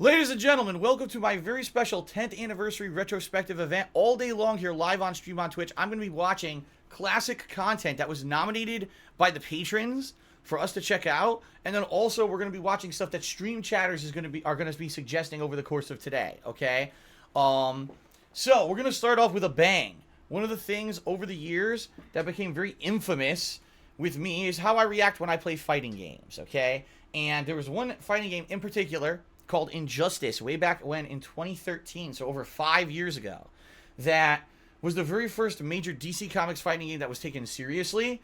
Ladies and gentlemen, welcome to my very special 10th anniversary retrospective event. All day long here, live on stream on Twitch. I'm going to be watching classic content that was nominated by the patrons for us to check out, and then also we're going to be watching stuff that stream chatters are going to be suggesting over the course of today. Okay, so we're going to start off with a bang. One of the things over the years that became very infamous with me is how I react when I play fighting games. Okay, and there was one fighting game in particular called Injustice way back when in 2013, so over 5 years ago, that was the very first major DC Comics fighting game that was taken seriously.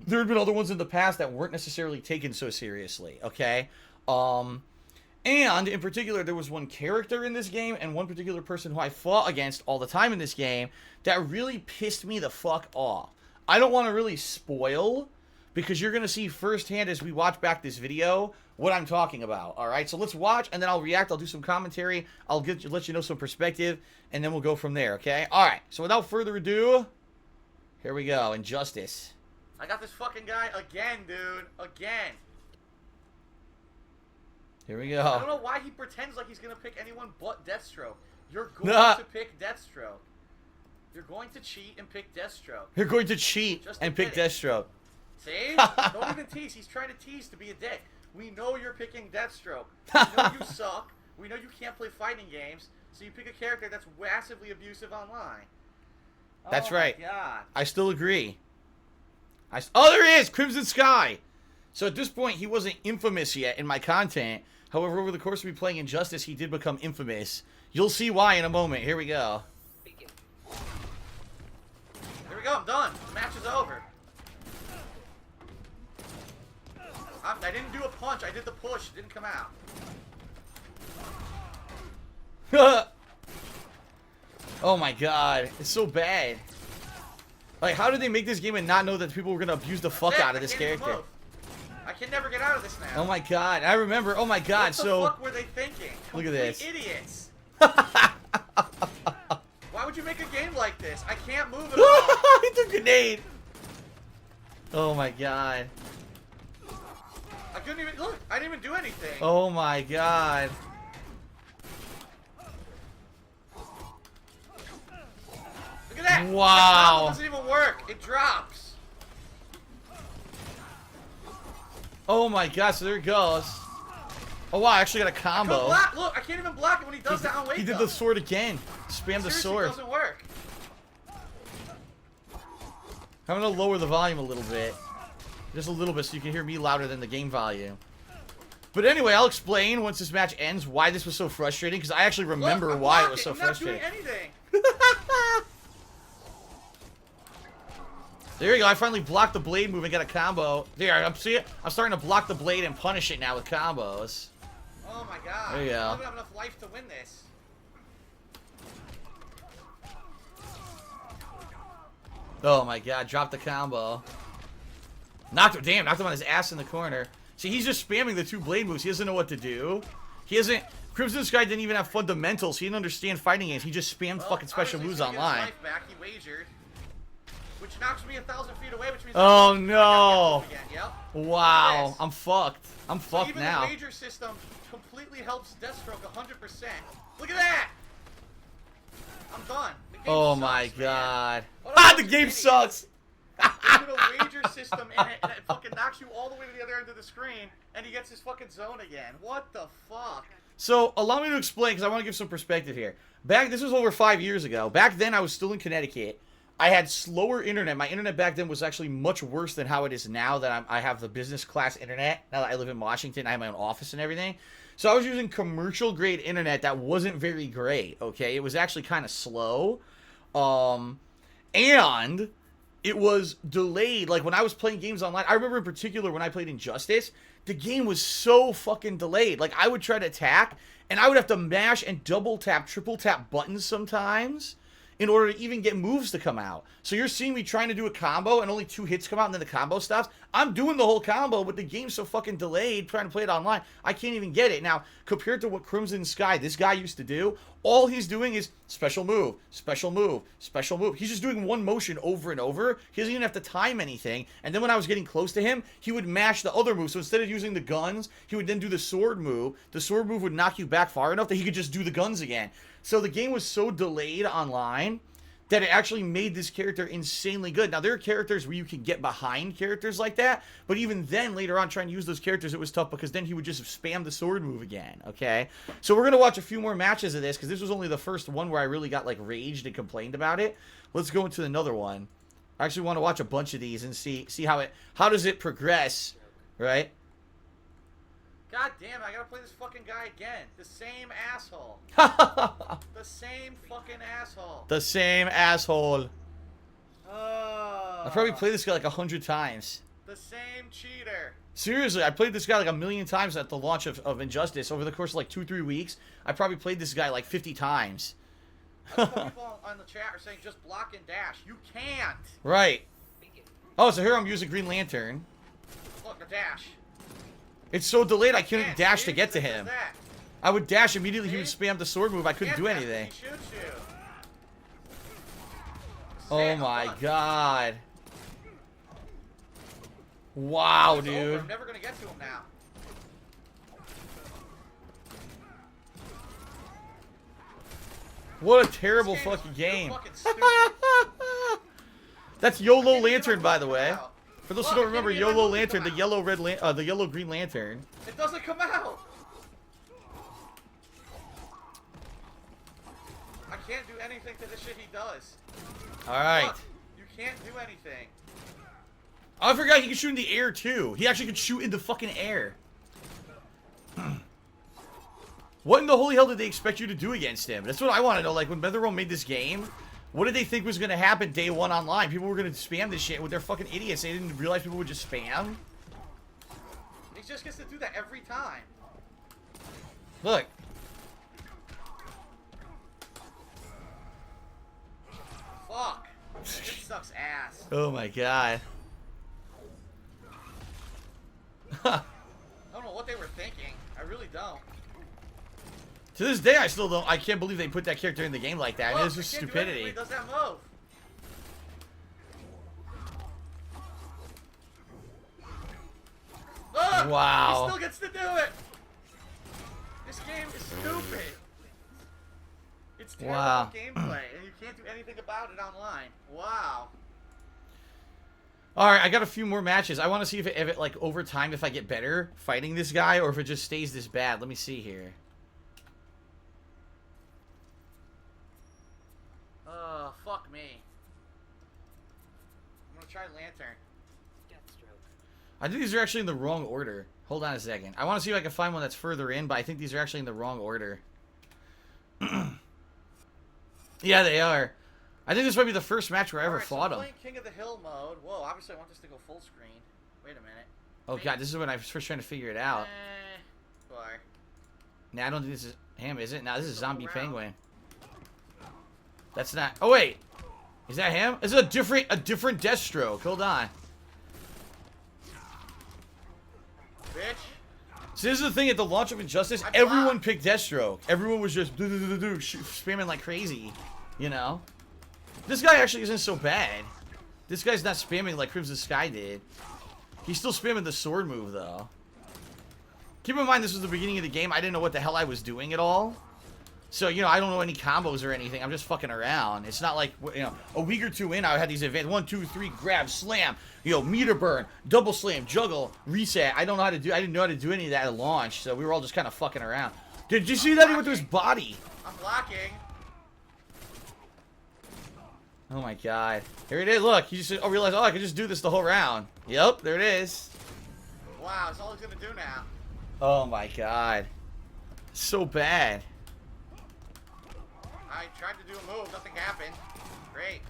There had been other ones in the past that weren't necessarily taken so seriously, okay? And in particular, there was one character in this game and one particular person who I fought against all the time in this game that really pissed me the fuck off. I don't want to really spoil, because you're going to see firsthand as we watch back this video what I'm talking about, alright? So let's watch, and then I'll react, I'll do some commentary, let you know some perspective, and then we'll go from there, okay? Alright, so without further ado, here we go, Injustice. I got this fucking guy again, dude, again. Here we go. I don't know why he pretends like he's going to pick anyone but Deathstroke. You're going to pick Deathstroke. You're going to cheat and pick Deathstroke. You're going to cheat and pick Deathstroke. See? Don't even tease. He's trying to tease to be a dick. We know you're picking Deathstroke. We know you suck. We know you can't play fighting games. So you pick a character that's massively abusive online. That's right. Oh my God. I still agree. Oh, there he is! Crimson Sky! So at this point, he wasn't infamous yet in my content. However, over the course of me playing Injustice, he did become infamous. You'll see why in a moment. Here we go. Here we go. I'm done. The match is over. I didn't do a punch. I did the push. It didn't come out. Oh my god. It's so bad. Like, how did they make this game and not know that people were going to abuse the fuck out of this character? I can never get out of this now. Oh my god. I remember. Oh my god. What the fuck were they thinking? Look at this. Idiots. Why would you make a game like this? I can't move at all. He took a grenade. Oh my god. I couldn't even look. I didn't even do anything. Oh my god. Look at that. Wow. It doesn't even work. It drops. Oh my god. So there it goes. Oh wow, I actually got a combo. Look, I can't even block it when he does that on wake up. He did the sword again. Spam the sword. It doesn't work. I'm gonna lower the volume a little bit. Just a little bit so you can hear me louder than the game volume. But anyway, I'll explain once this match ends why this was so frustrating, because I actually remember why it was so frustrating. I'm not doing anything. There you go. I finally blocked the blade move and got a combo. There, I'm starting to block the blade and punish it now with combos. Oh my god. There you go. I don't have enough life to win this. Oh my god, dropped the combo. Knocked him on his ass in the corner. See, he's just spamming the two blade moves. He doesn't know what to do. Crimson Sky didn't even have fundamentals. He didn't understand fighting games. He just spammed fucking special moves online. Life back. He wagered, which knocks me 1,000 feet away, which means oh no. Yep. Wow, I'm fucked. I'm fucked even now. The wager system completely helps Deathstroke 100%. Look at that. I'm done. The game sucks, my man. god. Oh, The game sucks. There's a wager system in it, and it fucking knocks you all the way to the other end of the screen, and he gets his fucking zone again. What the fuck? So, allow me to explain, because I want to give some perspective here. This was over 5 years ago. Back then, I was still in Connecticut. I had slower internet. My internet back then was actually much worse than how it is now that I have the business class internet. Now that I live in Washington, I have my own office and everything. So I was using commercial grade internet that wasn't very great, okay? It was actually kind of slow. And it was delayed. Like, when I was playing games online, I remember in particular when I played Injustice, the game was so fucking delayed. Like, I would try to attack, and I would have to mash and double tap, triple tap buttons sometimes in order to even get moves to come out. So you're seeing me trying to do a combo and only 2 hits come out and then the combo stops. I'm doing the whole combo, but the game's so fucking delayed trying to play it online, I can't even get it. Now, compared to what Crimson Sky, this guy used to do, all he's doing is special move, special move, special move. He's just doing one motion over and over. He doesn't even have to time anything. And then when I was getting close to him, he would mash the other move. So instead of using the guns, he would then do the sword move. The sword move would knock you back far enough that he could just do the guns again. So the game was so delayed online that it actually made this character insanely good. Now, there are characters where you can get behind characters like that, but even then, later on, trying to use those characters, it was tough because then he would just spam the sword move again, okay? So we're going to watch a few more matches of this because this was only the first one where I really got, like, raged and complained about it. Let's go into another one. I actually want to watch a bunch of these and see how does it progress, right? God damn it, I gotta play this fucking guy again. The same asshole. The same fucking asshole. The same asshole. I probably played this guy like 100 times. The same cheater. Seriously, I played this guy like 1,000,000 times at the launch of Injustice. Over the course of like 2-3 weeks, I probably played this guy like 50 times. People on the chat are saying just block and dash. You can't. Right. Oh, so here I'm using Green Lantern. Look, a dash. It's so delayed I couldn't dash to get to him. That. I would dash immediately, he would spam the sword move, I couldn't do anything. He shoots you. Oh my god. Wow, It's dude. over. I'm never gonna get to him now. What a terrible fucking game. Fucking stupid. That's YOLO Lantern, by the way. Out. For those who don't remember, YOLO Lantern, the yellow Green Lantern. It doesn't come out. I can't do anything to the shit he does. Alright. Look, you can't do anything. I forgot he could shoot in the air, too. He actually could shoot in the fucking air. What in the holy hell did they expect you to do against him? That's what I want to know. Like, when NetherRealm made this game, what did they think was going to happen day one online? People were going to spam this shit with their fucking idiots. They didn't realize people would just spam. He just gets to do that every time. Look. Fuck. This sucks ass. Oh my god. I don't know what they were thinking. I really don't. To this day, I still don't. I can't believe they put that character in the game like that. I mean, it's just stupidity. He does that move. Look, wow. He still gets to do it. This game is stupid. It's terrible gameplay, and you can't do anything about it online. Wow. All right, I got a few more matches. I want to see if it like over time, if I get better fighting this guy, or if it just stays this bad. Let me see here. Fuck me. I'm gonna try Lantern. DEATHSTROKE. I think these are actually in the wrong order. Hold on a second. I want to see if I can find one that's further in, but I think these are actually in the wrong order. Yeah, they are. I think this might be the first match where I ever fought him. Playing King of the Hill mode. Whoa, obviously I want this to go full screen. Wait a minute. Oh god, this is when I was first trying to figure it out. Why? Nah, I don't think this is him, is it? Nah, this is Go Zombie around. Penguin. That's not. Oh wait, is that him? This is a different Deathstroke. Hold on. Bitch. So this is the thing at the launch of Injustice. I'm Everyone blocked. picked Deathstroke. Everyone was just spamming like crazy. You know. This guy actually isn't so bad. This guy's not spamming like Crimson Sky did. He's still spamming the sword move though. Keep in mind this was the beginning of the game. I didn't know what the hell I was doing at all. So, you know, I don't know any combos or anything. I'm just fucking around. It's not like, you know, a week or two in, I had these advanced 1, 2, 3, grab, slam, you know, meter burn, double slam, juggle, reset. I didn't know how to do any of that at launch, so we were all just kind of fucking around. Did you see that he went to his body? I'm blocking. Oh my god. Here it is, look, he just realized, oh, I could just do this the whole round. Yep, there it is. Wow, that's all he's gonna do now. Oh my god. So bad. I tried to do a move, nothing happened. Great.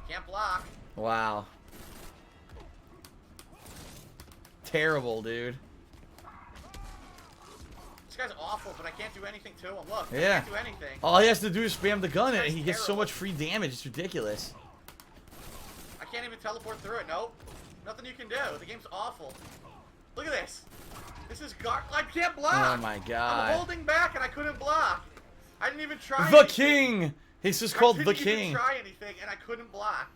Can't block. Wow. Terrible, dude. This guy's awful, but I can't do anything to him. Look, Yeah. I can't do anything. All he has to do is spam the gun, and This he guy's gets so terrible. much free damage. It's ridiculous. I can't even teleport through it. Nope. Nothing you can do. The game's awful. Look at this. This is I can't block. Oh my god. I'm holding back and I couldn't block. I didn't even try. The anything. King. It's just called The I didn't even King. try anything and I couldn't block.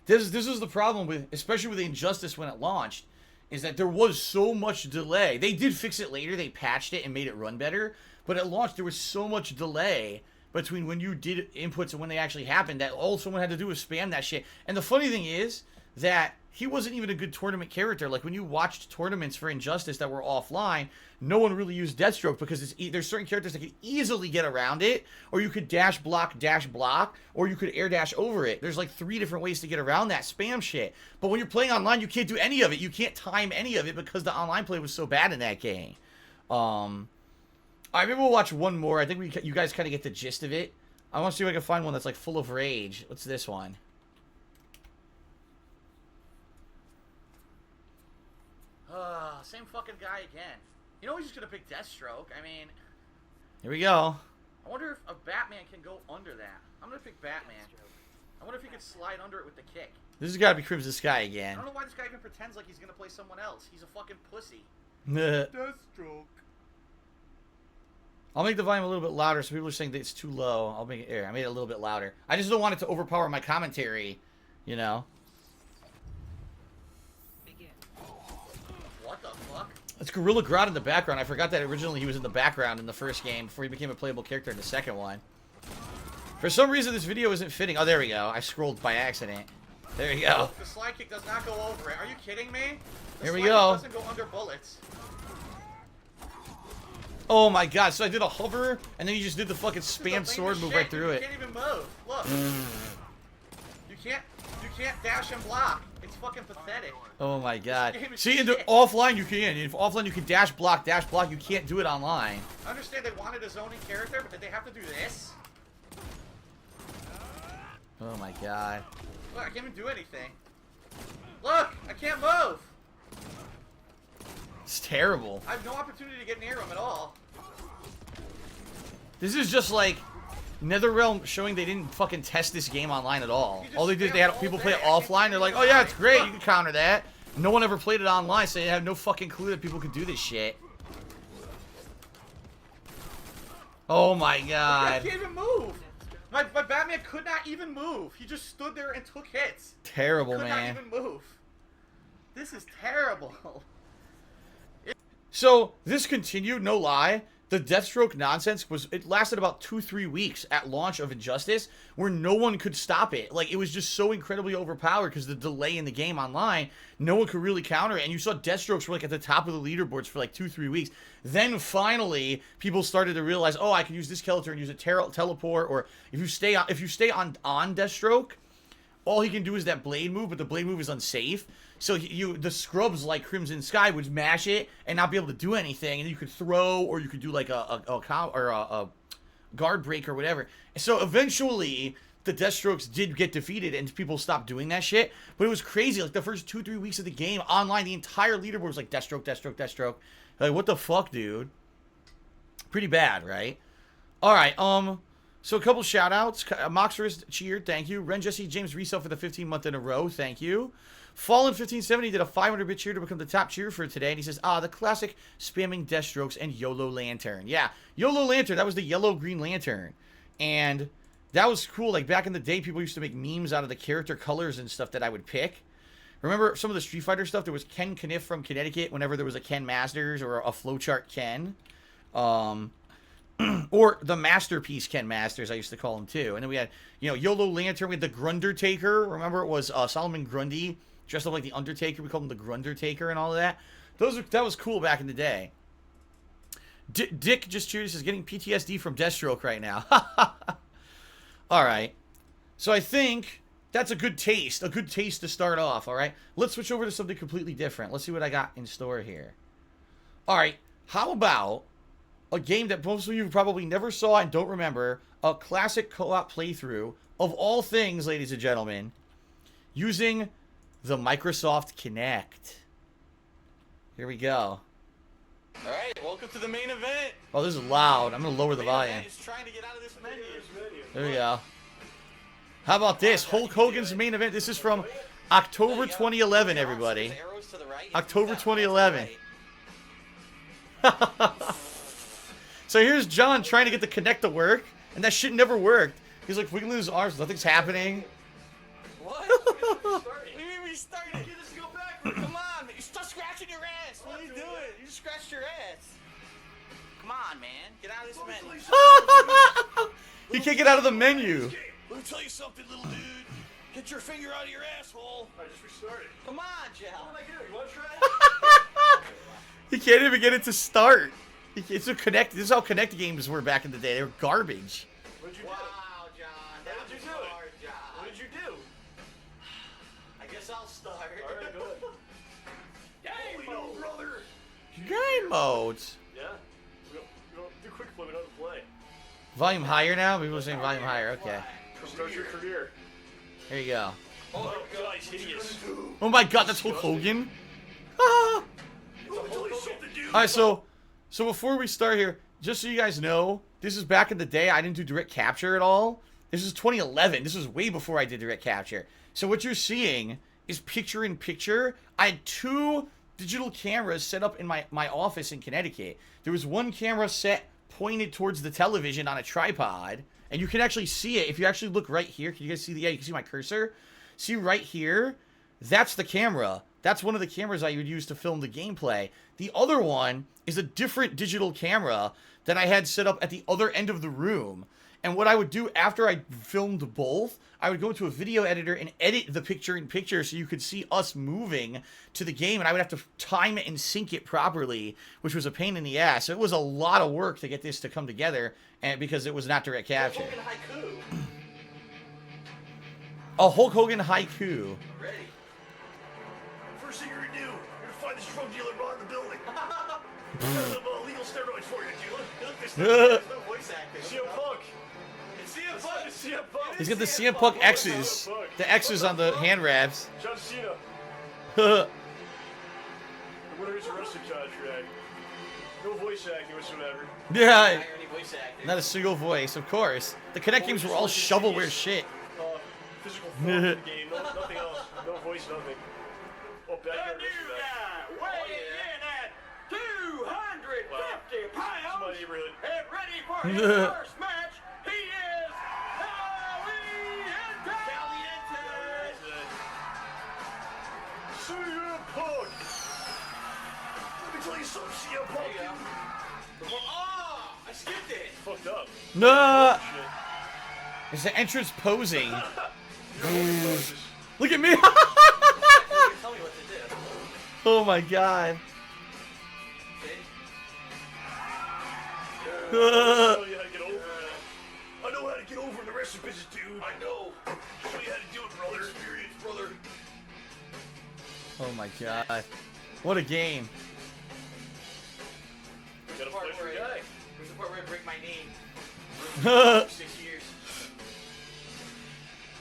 This was the problem with, especially with Injustice when it launched, is that there was so much delay. They did fix it later. They patched it and made it run better. But at launch, there was so much delay between when you did inputs and when they actually happened that all someone had to do was spam that shit. And the funny thing is that he wasn't even a good tournament character. Like, when you watched tournaments for Injustice that were offline, no one really used Deathstroke because there's certain characters that could easily get around it, or you could dash block, or you could air dash over it. There's like 3 different ways to get around that spam shit. But when you're playing online, you can't do any of it. You can't time any of it because the online play was so bad in that game. All right, maybe we'll watch one more. I think you guys kind of get the gist of it. I want to see if I can find one that's like full of rage. What's this one? Same fucking guy again. You know he's just gonna pick Deathstroke. I mean, Here we go. I wonder if a Batman can go under that. I'm gonna pick Batman. I wonder if he could slide under it with the kick. This has got to be Crimson Sky I again. don't know why this guy even pretends like he's gonna play someone else. He's a fucking pussy. I'll Deathstroke. make the volume a little bit louder so people are saying that it's too low. I'll make it here. I made it a little bit louder. I just don't want it to overpower my commentary, you know? What the fuck? It's Gorilla Grodd in the background. I forgot that originally he was in the background in the first game before he became a playable character in the second one. For some reason, this video isn't fitting. Oh, there we go. I scrolled by accident. There you go. The slide kick does not go over it. Are you kidding me? The Here we slide go. kick doesn't go under bullets. Oh my god, so I did a hover, and then you just did the fucking This is the spam sword lamest move shit. right through You it. can't even move. Look. You can't dash and block. It's fucking pathetic. Oh my god. This game is See, in the shit. offline you can. If offline you can dash block. You can't do it online. I understand they wanted a zoning character, but did they have to do this? Oh my god. Look, I can't even do anything. Look, I can't move. It's terrible. I have no opportunity to get near him at all. This is just like NetherRealm showing they didn't fucking test this game online at all. You just All they did, they spam had people all play day. it I can't offline. do They're like, oh anything yeah, about it's it. great. Look. You can counter that. No one ever played it online, so they have no fucking clue that people could do this shit. Oh my I god. can't even move. My Batman could not even move. He just stood there and took hits. Terrible, Could man. not even move. This is terrible. So, this continued, no lie. The Deathstroke nonsense it lasted about 2-3 weeks at launch of Injustice, where no one could stop it. Like, it was just so incredibly overpowered because the delay in the game online, no one could really counter it. And you saw Deathstrokes were like at the top of the leaderboards for like 2-3 weeks. Then finally, people started to realize, oh, I can use this character and use a teleport, or if you stay on Deathstroke, all he can do is that blade move, but the blade move is unsafe. So the scrubs like Crimson Sky would mash it and not be able to do anything, and you could throw, or you could do like a guard break or whatever. So eventually, the Deathstrokes did get defeated, and people stopped doing that shit. But it was crazy. Like the first 2-3 weeks of the game online, the entire leaderboard was like Deathstroke. Like, what the fuck, dude? Pretty bad, right? All right. So a couple shout outs. Moxerist cheered, thank you. Ren Jesse James resell for the 15th month in a row, thank you. Fallen1570 did a 500-bit cheer to become the top cheer for today, and he says, the classic spamming Deathstrokes and YOLO Lantern. Yeah, YOLO Lantern, that was the yellow-green lantern. And that was cool. Like, back in the day, people used to make memes out of the character colors and stuff that I would pick. Remember some of the Street Fighter stuff? There was Ken Kniff from Connecticut whenever there was a Ken Masters or a Flowchart Ken. Or the Masterpiece Ken Masters, I used to call him too. And then we had, YOLO Lantern. We had the Grundertaker. Remember, it was Solomon Grundy, dressed up like the Undertaker. We called him the Grundertaker and all of that. That was cool back in the day. Dick just cheered. He says, getting PTSD from Deathstroke right now. All right. So I think that's a good taste to start off, all right? Let's switch over to something completely different. Let's see what I got in store here. All right. How about a game that most of you probably never saw and don't remember, a classic co-op playthrough of all things, ladies and gentlemen, using the Microsoft Kinect. Here we go. Alright, Welcome to the main event. Oh, this is loud. I'm gonna lower the volume. He's trying to get out of this menu. There we go. How about this? Hulk Hogan's main event. This is from October 2011, everybody. October 2011. So here's John trying to get the Kinect to work, and that shit never worked. He's like wiggling his arms, nothing's happening. What? We restarted. Get this to go backward. Come on, man. Stop scratching your ass. What are you doing? You just scratched your ass. Come on, man. Get out of this menu. He can't get out of the menu. Let me tell you something, little dude. Get your finger out of your asshole. I just restarted. Come on, John. What am I doing? You want to try? He can't even get it to start. It's a Kinect. This is how Kinect games were back in the day. They were garbage. What'd you do? Wow, John. What did you do? John. What did you do? I guess I'll start. All right, good. Game mode, brother. Game modes. Yeah. We don't do quick play. We don't play. Volume higher now? People are saying volume higher. Okay. Start your career. There you go. Oh, God, he's hideous. Oh my God, that's Hulk Hogan. Ah. Alright, so before we start here, just so you guys know, this is back in the day. I didn't do direct capture at all. This is 2011. This was way before I did direct capture. So what you're seeing is picture in picture. I had 2 digital cameras set up in my office in Connecticut. There was one camera set pointed towards the television on a tripod, and you can actually see it if you actually look right here. Can you guys see you can see my cursor? See right here? That's the camera. That's one of the cameras I would use to film the gameplay. The other one is a different digital camera that I had set up at the other end of the room. And what I would do after I filmed both, I would go into a video editor and edit the picture in picture so you could see us moving to the game, and I would have to time it and sync it properly, which was a pain in the ass. So it was a lot of work to get this to come together, and because it was not direct capture. Hulk Hogan haiku. A Hulk Hogan haiku. Ready. First thing you're gonna do, you're gonna find this drug dealer behind the building. Some illegal steroids for you, dude. There's no voice acting. CM Punk. It's CM Punk. It's CM Punk. He's got the CM Punk X's. The X's on the hand wraps. John Cena. The winner is a wrestling contract. No voice acting whatsoever. Yeah. Irony voice acting. Not a single voice, of course. The Kinect games were all shovelware shit. Physical form of the game, nothing else. No voice, nothing. Oh, The new guy, weighing in at 250 It's my pounds, neighborhood. and ready for his first match, he is CM Punk! Let me tell you something, CM Punk. There you go. Oh, I skipped it. Fucked up. No. Shit. It's the entrance posing. Moses. Look at me. You can tell me what to do. Oh my God. See? I know you how to get over. I know how to get over in the wrestling business, dude. I know. Show you how to do it, brother. Experience, brother. Oh my God. What a game. Got a Part pleasure where guy. There's the part where I break my knee. For 6 years.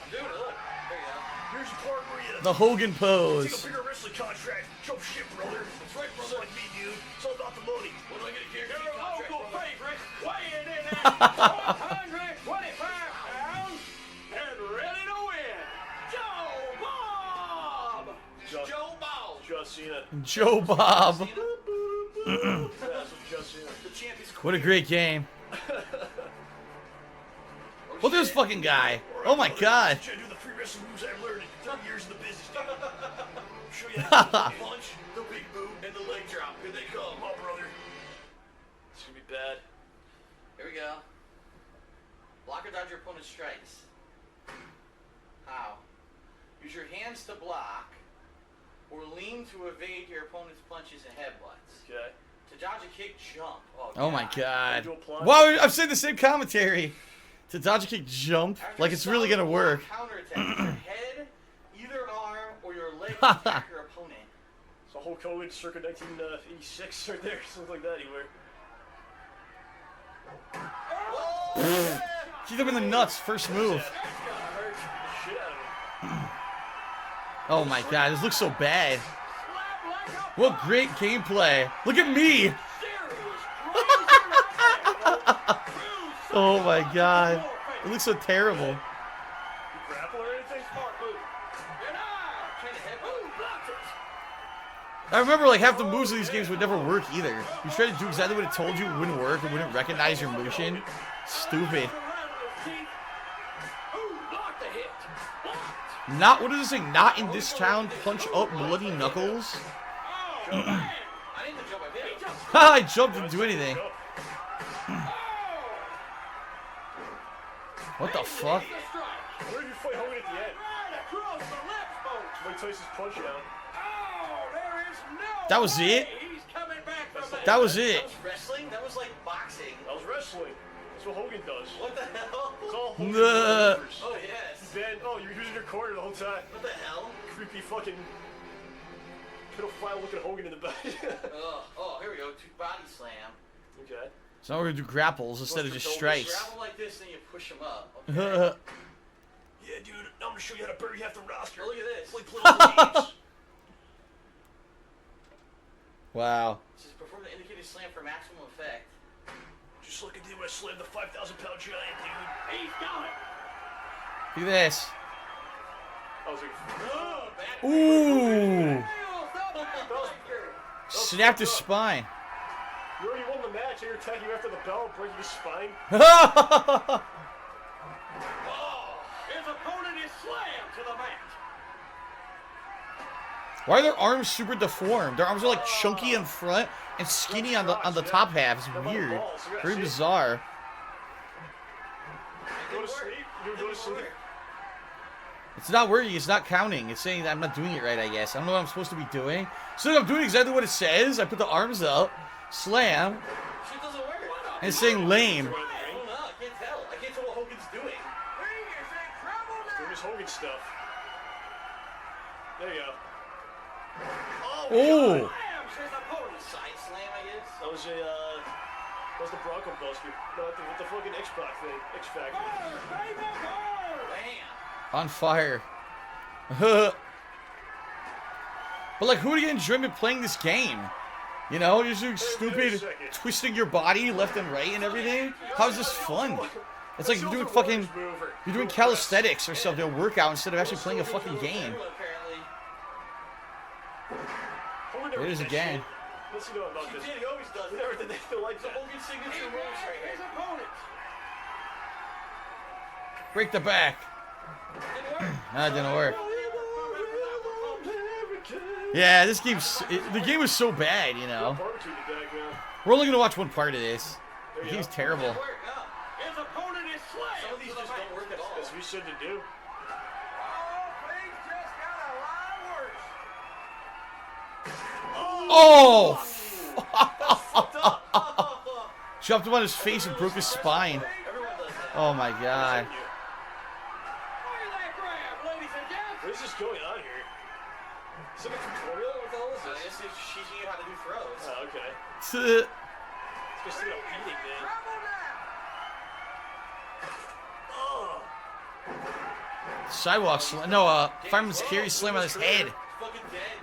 I'm doing it. Look. There you go. Here's the part where you The Hogan take pose. a bigger wrestling contract. Jump shit, brother. That's right, brother. Just like me, dude. It's all about the money. What do I get here? your local favorite, weighing in at 125 pounds, and ready to win, Joe Bob! Joe Bow. John Cena. Joe Bob. That's what John Cena. The champ is What a great game. Look at this fucking guy. Oh my God. Should I do the free wrestling moves I've learned in 30 years in the business, dude? Show you how to do the punch, the big boot, and the leg drop. Here they come. Come on, brother. It's gonna be bad. Here we go. Block or dodge your opponent's strikes. How? Use your hands to block, or lean to evade your opponent's punches and headbutts. Okay. To dodge a kick, jump. Oh my God. Do a plunge. Wow, I'm saying the same commentary. To dodge a kick jump, After like a it's really solid gonna work. block counterattack, your head, either an arm, or your leg to attack your opponent. So Hulk Hogan circa 1986 right there, something like that anywhere. Oh! Keep them in the nuts, first move. That hurt the shit out of him. Oh my God, this looks so bad. What great gameplay. Look at me. Oh my god. It looks so terrible. You grapple or anything? Smart move. And trying to head. Ooh, blocked it. I remember like half the moves in these games would never work either. You tried to do exactly what it told you, it wouldn't work, it wouldn't recognize your motion. Stupid. Ooh, blocked the hit. Blocked. Not, what does it say? Not in this town, punch up bloody knuckles. Oh, man. I didn't jump. I did. Ha! I jumped, didn't do anything. What the fuck? The strike. Where did you fight Hogan at the end? Right across the lips, folks. Mike Tyson's punch down. Oh, there is no That was way it? He's coming back from That was it. That was wrestling. That was like boxing. That was wrestling. That's what Hogan does. What the hell? It's all Hogan. Nah. maneuvers. Oh yes. Ben, oh, you're using your corner the whole time. What the hell? Creepy fucking pedophile looking Hogan in the back. Oh, here we go. Body slam. Okay. So now we're gonna do grapples instead of just strikes. Grapple like this, then you push him up. Okay. Yeah, dude, I'm gonna show you how to bury half the roster. Oh, look at this. Play political games. Wow. This is perform the indicated slam for maximum effect. Just like I did when I slammed the 5,000-pound giant, dude. He's got it. Look at this. I was like, Oh, back. Ooh. Nails the Snapped his spine. you already won the match, and you're attacking you after the bell, breaking his spine. Oh, his opponent is slammed to the mat. Why are their arms super deformed? Their arms are like chunky in front and skinny on the top half. It's weird. Very bizarre. Go to sleep? You go to sleep? It's not working. It's not counting. It's saying that I'm not doing it right, I guess. I don't know what I'm supposed to be doing. So I'm doing exactly what it says. I put the arms up, slam, Shit doesn't work. and it's saying lame. I don't know. I can't tell. I can't tell what Hogan's doing. Ring is in trouble Doing now. his Hogan stuff. There you go. Oh! Slams his opponent. Side slam, I guess. That was the Bronco Buster. No, with the fucking X-Pac thing. X-Factor. Goal, baby, goal. Bam. On fire. But like, who would get enjoyment playing this game? You know, you're just doing stupid, twisting your body left and right and everything. How's this fun? It's like you're doing fucking, you're doing calisthenics or something, a workout instead of actually playing a fucking game. Apparently. It is again. Let's see about this. He always does. We never did anything like The that. Hogan signature moves right His here. opponent. Break the back. Didn't work. That didn't work. Yeah, this game's, the game was so bad, you know. Barbecue in the background. We're only gonna watch one part of this. The game's terrible. Didn't work, no. His opponent is slammed. Some of these to the just mat. don't work at all. That's what you said to do. Oh, things just got a lot worse. Oh! Jumped him on his face and broke his spine. Everyone does that. Oh my god. Look at that grab, ladies and gents. What is this going on here? Is it a tutorial? What the hell is I this? guess it's teaching you how to do throws. Oh, okay. It's just a beating, man. Trouble now. Oh. Sidewalk slam. No, Fireman's Carry slam on his head. He's fucking dead.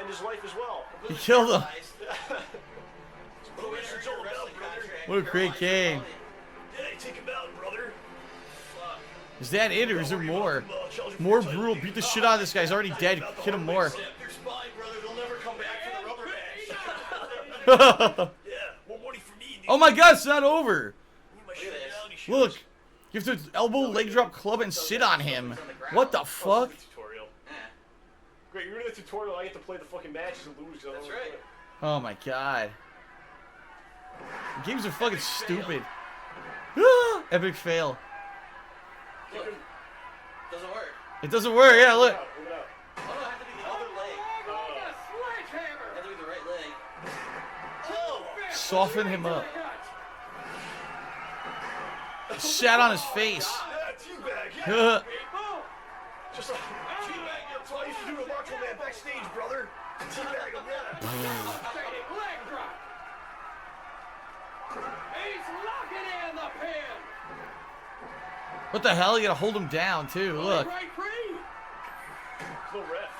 And his wife as well. He killed him. What a winner in your wrestling contract. What a great game. Hey, take him out, brother. Fuck. Is that it or is there more? More brutal. Beat the shit out of this guy. He's already dead. Hit him more. Step your spine, brother. They'll never come back to the rubber match. Yeah, more money for me. Oh my god, it's not over. My reality shows. Look. You have to elbow, leg drop, club, and sit on him. What the fuck? Tutorial. Eh, Great, you're in the tutorial. I get to play the fucking matches and lose. That's right. Oh my god. The games are fucking stupid. Epic fail. Look. Doesn't work. It doesn't work. Yeah, look. Move it out. Oh, no, it had to be the other leg. Oh, like a sledgehammer. It had to be the right leg. Oh, fist Soften straight him to the up. gut. Sat on his face. Yeah, teabag, yeah. People. Just a teabag. That's what I used to do to Macho Man backstage, brother. Teabag him, yeah. Devastating leg drop. He's locking in the pin. What the hell? You gotta hold him down, too. Look. Right free. No ref.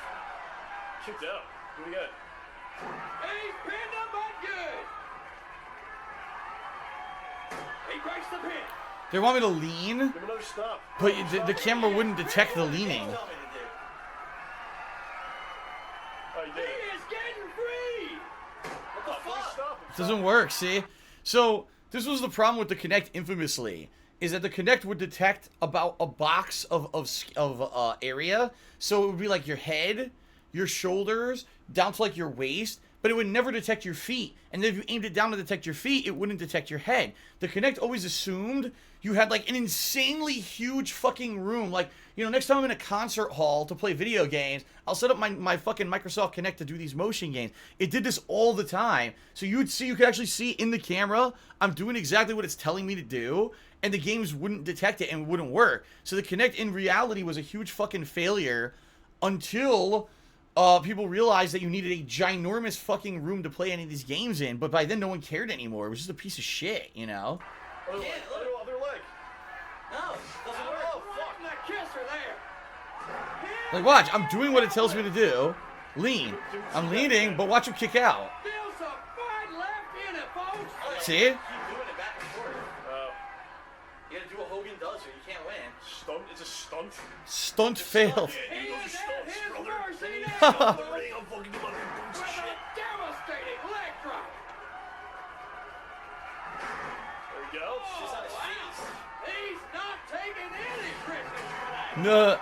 Kicked out. Do it again. He's pinned him, but good. He breaks the pin. They want me to lean, Give him another stop. but the camera wouldn't detect the leaning. Tell me to do. Oh, you He did it. is getting free. What the fuck? Stop. It doesn't work, see? So, this was the problem with the Kinect infamously, is that the Kinect would detect about a box of area, so it would be like your head, your shoulders, down to like your waist, but it would never detect your feet. And then if you aimed it down to detect your feet, it wouldn't detect your head. The Kinect always assumed you had like an insanely huge fucking room. Like, you know, next time I'm in a concert hall to play video games, I'll set up my fucking Microsoft Kinect to do these motion games. It did this all the time. So you could actually see in the camera, I'm doing exactly what it's telling me to do, and the games wouldn't detect it and wouldn't work. So the Kinect in reality was a huge fucking failure until people realized that you needed a ginormous fucking room to play any of these games in. But by then, no one cared anymore. It was just a piece of shit, you know? Other leg. Other leg. No, doesn't work. Oh, fuck. The kisser there. Like, watch, I'm doing what it tells me to do. Lean. I'm leaning, but watch him kick out. Still some fight left in it, folks. Oh, yeah, See? Keep doing it back and forth. Uh, You gotta do what Hogan does or you can't win. stunt. It's a stunt. Stunt failed. Yeah, He you is those at stunts, his brother. mercy There you now, go. folks. The ring, I'm fucking doing my boots With and shit. a devastating leg drop. There we go. Just on his Wow. face. He's not taking any prisoners for that. No.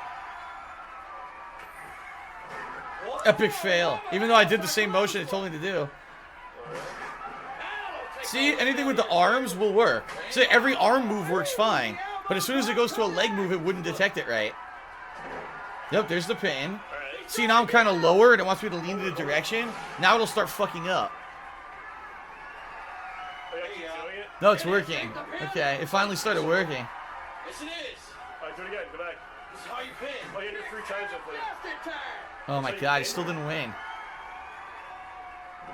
What? Epic fail. Even though I did the same motion it told me to do. See, anything with the arms will work. See, every arm move works fine. But as soon as it goes to a leg move, it wouldn't detect it right. Yep, there's the pin. Alright. See, now I'm kind of lower and it wants me to lean in the direction. Now it'll start fucking up. Oh, yeah, keep doing it. No, it's working. Okay, it finally started working. Yes, it is. Alright, do it again. Go back. This is how you pin. Oh, you hit it 3 times, I think. Just in time. Oh my god, he still didn't win.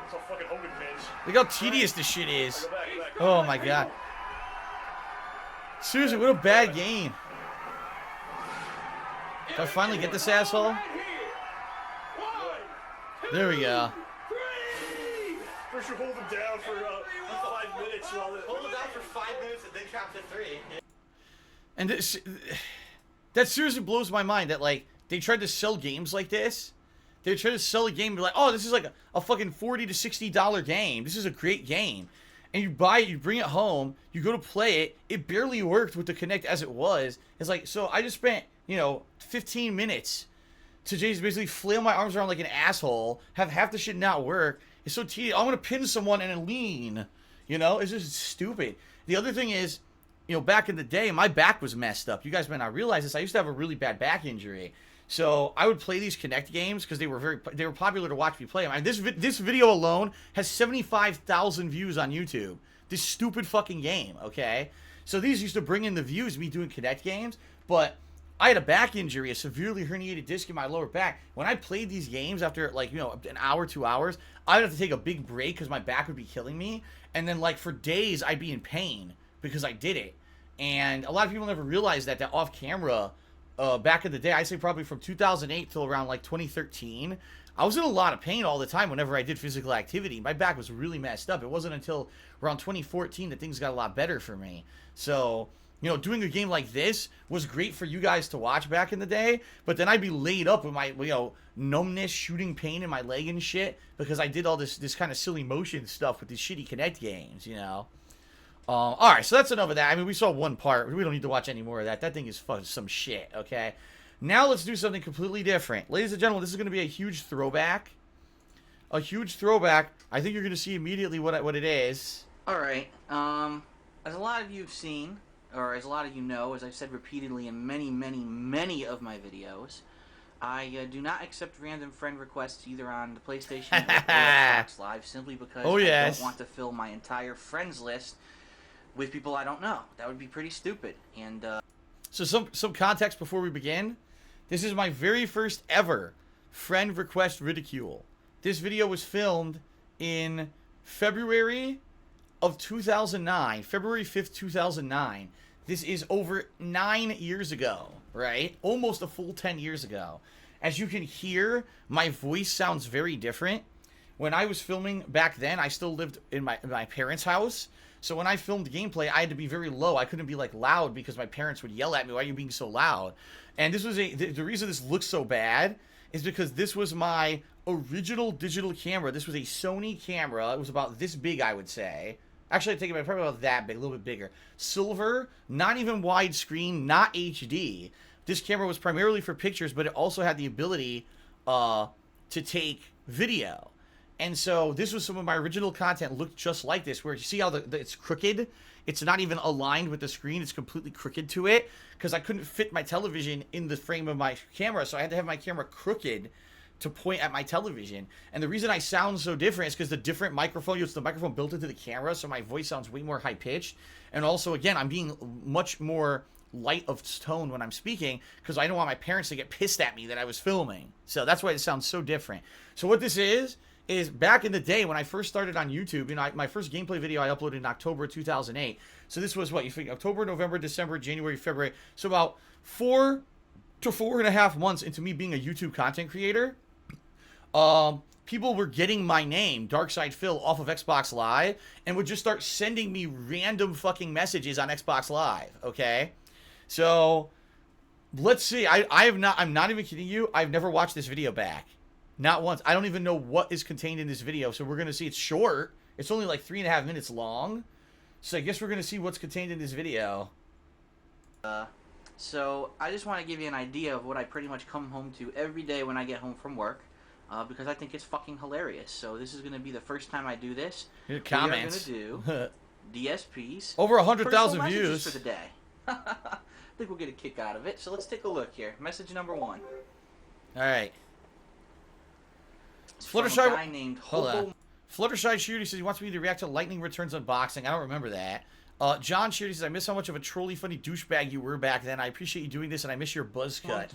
It's all fucking Hogan pins. Look how tedious this shit is. Go back, go back. Oh my god. Seriously, what a bad game. Do I finally get this asshole? Right here. 1, 2, There we go. 3. First you hold him down for 5 minutes while the... Hold it down for 5 minutes and then count to 3. And this, that seriously blows my mind that, like, they tried to sell games like this. They tried to sell a game, be like, oh, this is like a fucking $40 to $60 game. This is a great game. And you buy it, you bring it home, you go to play it. It barely worked with the Kinect as it was. It's like, so I just spent, 15 minutes to just basically flail my arms around like an asshole, have half the shit not work. It's so tedious. I'm going to pin someone and then lean. It's just stupid. The other thing is, back in the day, my back was messed up. You guys might not realize this. I used to have a really bad back injury. So I would play these Kinect games because they were popular to watch me play them. I mean, this video alone has 75,000 views on YouTube. This stupid fucking game, okay? So these used to bring in the views, me doing Kinect games, but I had a back injury, a severely herniated disc in my lower back. When I played these games after, like, an hour, 2 hours, I'd have to take a big break because my back would be killing me. And then, like, for days, I'd be in pain because I did it. And a lot of people never realize that off camera, back in the day, I say probably from 2008 till around like 2013, I was in a lot of pain all the time whenever I did physical activity. My back was really messed up. It wasn't until around 2014 that things got a lot better for me. So, doing a game like this was great for you guys to watch back in the day, but then I'd be laid up with my, numbness, shooting pain in my leg and shit because I did all this kind of silly motion stuff with these shitty Kinect games, Alright, so that's enough of that. I mean, we saw one part. We don't need to watch any more of that. That thing is some shit, okay? Now let's do something completely different. Ladies and gentlemen, this is going to be a huge throwback. A huge throwback. I think you're going to see immediately what it is. Alright, as a lot of you have seen, or as a lot of you know, as I've said repeatedly in many, many, many of my videos, I do not accept random friend requests either on the PlayStation or Xbox Live simply because I don't want to fill my entire friends list with people I don't know. That would be pretty stupid. And So some context before we begin. This is my very first ever friend request ridicule. This video was filmed in February of 2009, February 5th, 2009. This is over 9 years ago, right? Almost a full 10 years ago. As you can hear, my voice sounds very different. when I was filming back then, I still lived in my parents' house. So when I filmed gameplay, I had to be very low. I couldn't be like loud because my parents would yell at me, "Why are you being so loud?" And this was the reason this looks so bad is because this was my original digital camera. This was a Sony camera. It was about this big, I would say. Actually, I take it probably about that big, a little bit bigger. Silver, not even widescreen, not HD. This camera was primarily for pictures, but it also had the ability to take video. And so this was some of my original content looked just like this, where you see how it's crooked. It's not even aligned with the screen. It's completely crooked to it because I couldn't fit my television in the frame of my camera. So I had to have my camera crooked to point at my television. And the reason I sound so different is because the different microphone, it's the microphone built into the camera, so my voice sounds way more high-pitched. And also, again, I'm being much more light of tone when I'm speaking because I don't want my parents to get pissed at me that I was filming. So that's why it sounds so different. So what this is back in the day when I first started on YouTube, you know, my first gameplay video I uploaded in October 2008. So this was what, you think October, November, December, January, February. So about 4 to 4.5 months into me being a YouTube content creator, people were getting my name, Darkside Phil, off of Xbox Live and would just start sending me random fucking messages on Xbox Live, okay? So, let's see. I'm not even kidding you. I've never watched this video back. Not once. I don't even know what is contained in this video, so we're going to see. It's short. It's only like 3.5 minutes long. So I guess we're going to see what's contained in this video. So I just want to give you an idea of what I pretty much come home to every day when I get home from work. Because I think it's fucking hilarious. So this is going to be the first time I do this. Here, comments. We are going to do DSPs. Over 100,000 personal views. messages for the day. I think we'll get a kick out of it. So let's take a look here. Message number 1. All right. It's from a guy named Hogan. Fluttershy Shooty says he wants me to react to Lightning Returns unboxing. I don't remember that. John Shooty says, I miss how much of a trolly funny douchebag you were back then. I appreciate you doing this, and I miss your buzz cut.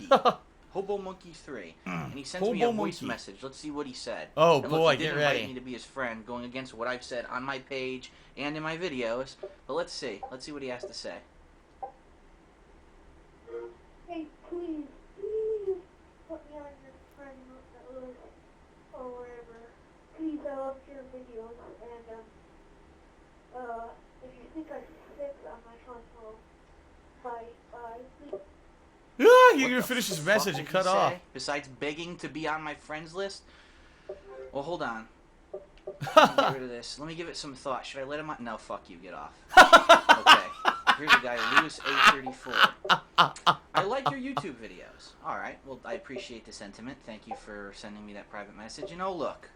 Hobo Monkey 3. And he sends me a voice message. Let's see what he said. Oh, and boy, look, he get didn't ready. invite me to be his friend, going against what I've said on my page and in my videos. But let's see. Let's see what he has to say. Hey, please put me on your friend list or whatever. Please, I love your videos, and if you think I'm sick on my console, please. Ah, you're going to finish his message and cut off. Besides begging to be on my friends list? Well, hold on. Let me get rid of this. Let me give it some thought. Should I let him on? No, fuck you. Get off. Okay. Here's a guy, Lewis A34. I like your YouTube videos. Alright, well, I appreciate the sentiment. Thank you for sending me that private message. You know, look.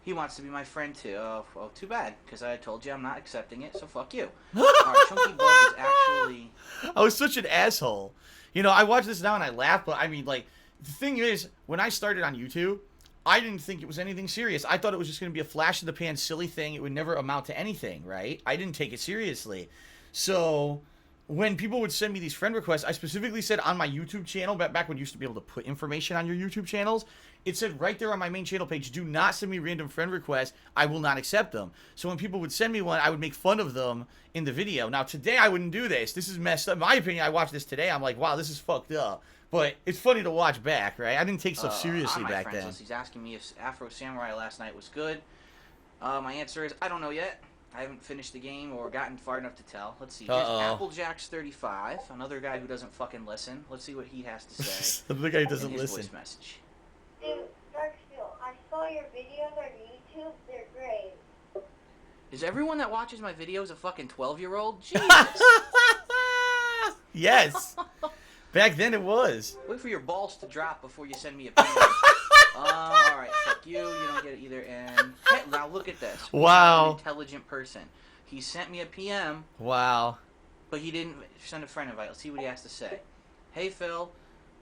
He wants to be my friend, too. Oh, well, too bad, because I told you I'm not accepting it, so fuck you. Alright, Chunky Bug is actually... I was such an asshole. You know, I watch this now and I laugh, but I mean, like, the thing is, when I started on YouTube, I didn't think it was anything serious. I thought it was just going to be a flash-in-the-pan silly thing. It would never amount to anything, right? I didn't take it seriously. So, when people would send me these friend requests, I specifically said on my YouTube channel, back when you used to be able to put information on your YouTube channels, it said right there on my main channel page, do not send me random friend requests. I will not accept them. So when people would send me one, I would make fun of them in the video. Now, today, I wouldn't do this. This is messed up. In my opinion, I watched this today. I'm like, wow, this is fucked up. But it's funny to watch back, right? I didn't take stuff seriously back then. He's asking me if Afro Samurai last night was good. My answer is, I don't know yet. I haven't finished the game or gotten far enough to tell. Let's see. Here's Applejacks35, another guy who doesn't fucking listen. Let's see what he has to say. The guy who doesn't in his listen. Voice message. Dude, Darksteel, I saw your videos on YouTube. They're great. Is everyone that watches my videos a fucking 12-year-old? Jesus! Yes. Back then it was. Wait for your balls to drop before you send me a PM. Alright, fuck you. You don't get it either. And hey, now look at this. Wow. An intelligent person. He sent me a PM, Wow. but he didn't send a friend invite. Let's see what he has to say. Hey, Phil.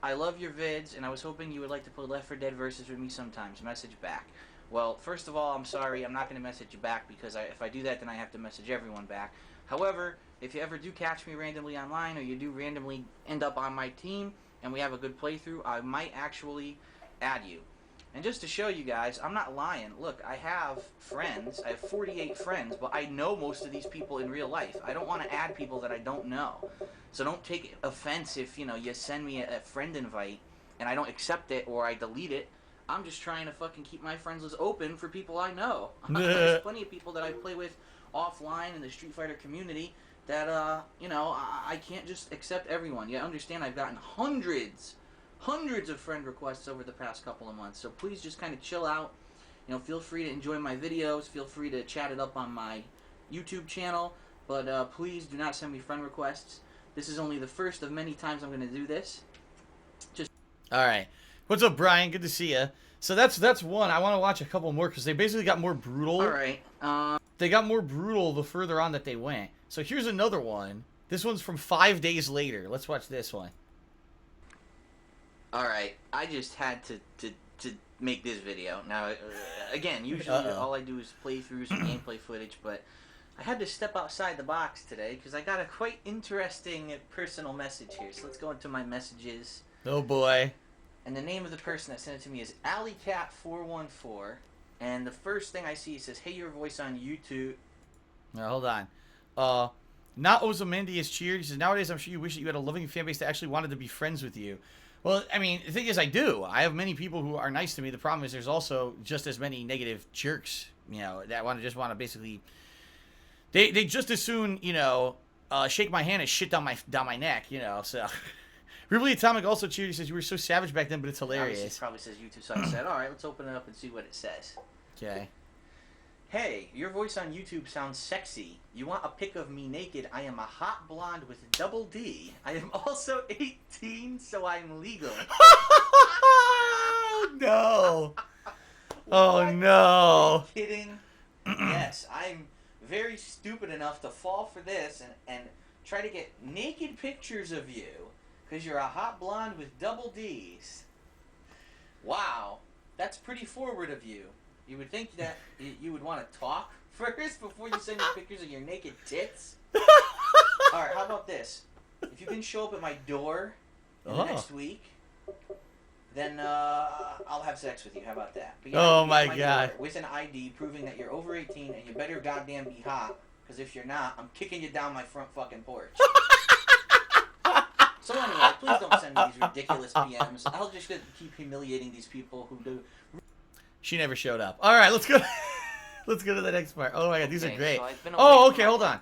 I love your vids, and I was hoping you would like to play Left 4 Dead Versus with me sometimes. Message back. Well, first of all, I'm sorry. I'm not going to message you back because if I do that, then I have to message everyone back. However, if you ever do catch me randomly online or you do randomly end up on my team and we have a good playthrough, I might actually add you. And just to show you guys, I'm not lying. Look, I have friends. I have 48 friends, but I know most of these people in real life. I don't want to add people that I don't know. So don't take offense if, you know, you send me a friend invite and I don't accept it or I delete it. I'm just trying to fucking keep my friends list open for people I know. There's plenty of people that I play with offline in the Street Fighter community that, you know, I can't just accept everyone. You understand I've gotten hundreds of friend requests over the past couple of months. So please just kind of chill out. You know, feel free to enjoy my videos. Feel free to chat it up on my YouTube channel. But please do not send me friend requests. This is only the first of many times I'm going to do this. All right. What's up, Brian? Good to see you. So that's one. I want to watch a couple more because they basically got more brutal. All right. They got more brutal the further on that they went. So here's another one. This one's from 5 days later. Let's watch this one. All right. I just had to make this video. Now, again, usually all I do is play through some gameplay footage, but I had to step outside the box today because I got a quite interesting personal message here. So let's go into my messages. Oh, boy. And the name of the person that sent it to me is AlleyCat414. And the first thing I see, it says, "Hey, your voice on YouTube." Now, hold on. Not Ozymandias cheered. He says, "Nowadays, I'm sure you wish that you had a loving fan base that actually wanted to be friends with you." Well, I mean, the thing is, I do. I have many people who are nice to me. The problem is there's also just as many negative jerks, you know, that want to basically... They just as soon, you know, shake my hand and shit down my neck, you know, so... Really Atomic also cheered. He says, "You were so savage back then, but it's hilarious." Obviously, it probably says YouTube, so I said, all right, let's open it up and see what it says. Okay. "Hey, your voice on YouTube sounds sexy. You want a pic of me naked? I am a hot blonde with double D. I am also 18, so I'm legal." Oh, no. Oh, What? no. Are you kidding? Yes, I'm very stupid enough to fall for this and try to get naked pictures of you because you're a hot blonde with double Ds. Wow, that's pretty forward of you. You would think that you would want to talk first before you send me pictures of your naked tits. Alright, how about this? If you can show up at my door in the next week, then I'll have sex with you. How about that? But Oh my door God. with an ID proving that you're over 18 and you better goddamn be hot. Because if you're not, I'm kicking you down my front fucking porch. So anyway, please don't send me these ridiculous PMs. I'll just keep humiliating these people who do. She never showed up. All right, let's go. Let's go to the next part. Oh my God, these are Okay, great. so I've been Oh, away okay, from hold my- on.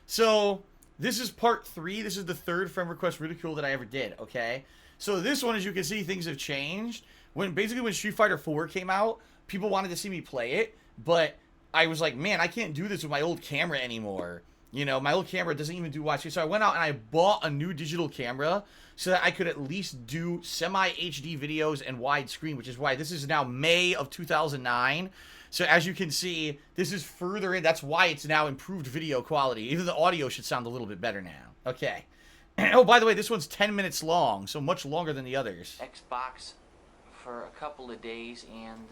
So this is part 3. This is the 3rd friend request ridicule that I ever did. Okay. So this one, as you can see, things have changed. When Street Fighter 4 came out, people wanted to see me play it, but I was like, man, I can't do this with my old camera anymore. You know, my old camera doesn't even do watch. So I went out and I bought a new digital camera so that I could at least do semi-HD videos and widescreen, which is why this is now May of 2009. So as you can see, this is further in. That's why it's now improved video quality. Even the audio should sound a little bit better now. Okay. Oh, by the way, this one's 10 minutes long, so much longer than the others. Xbox for a couple of days and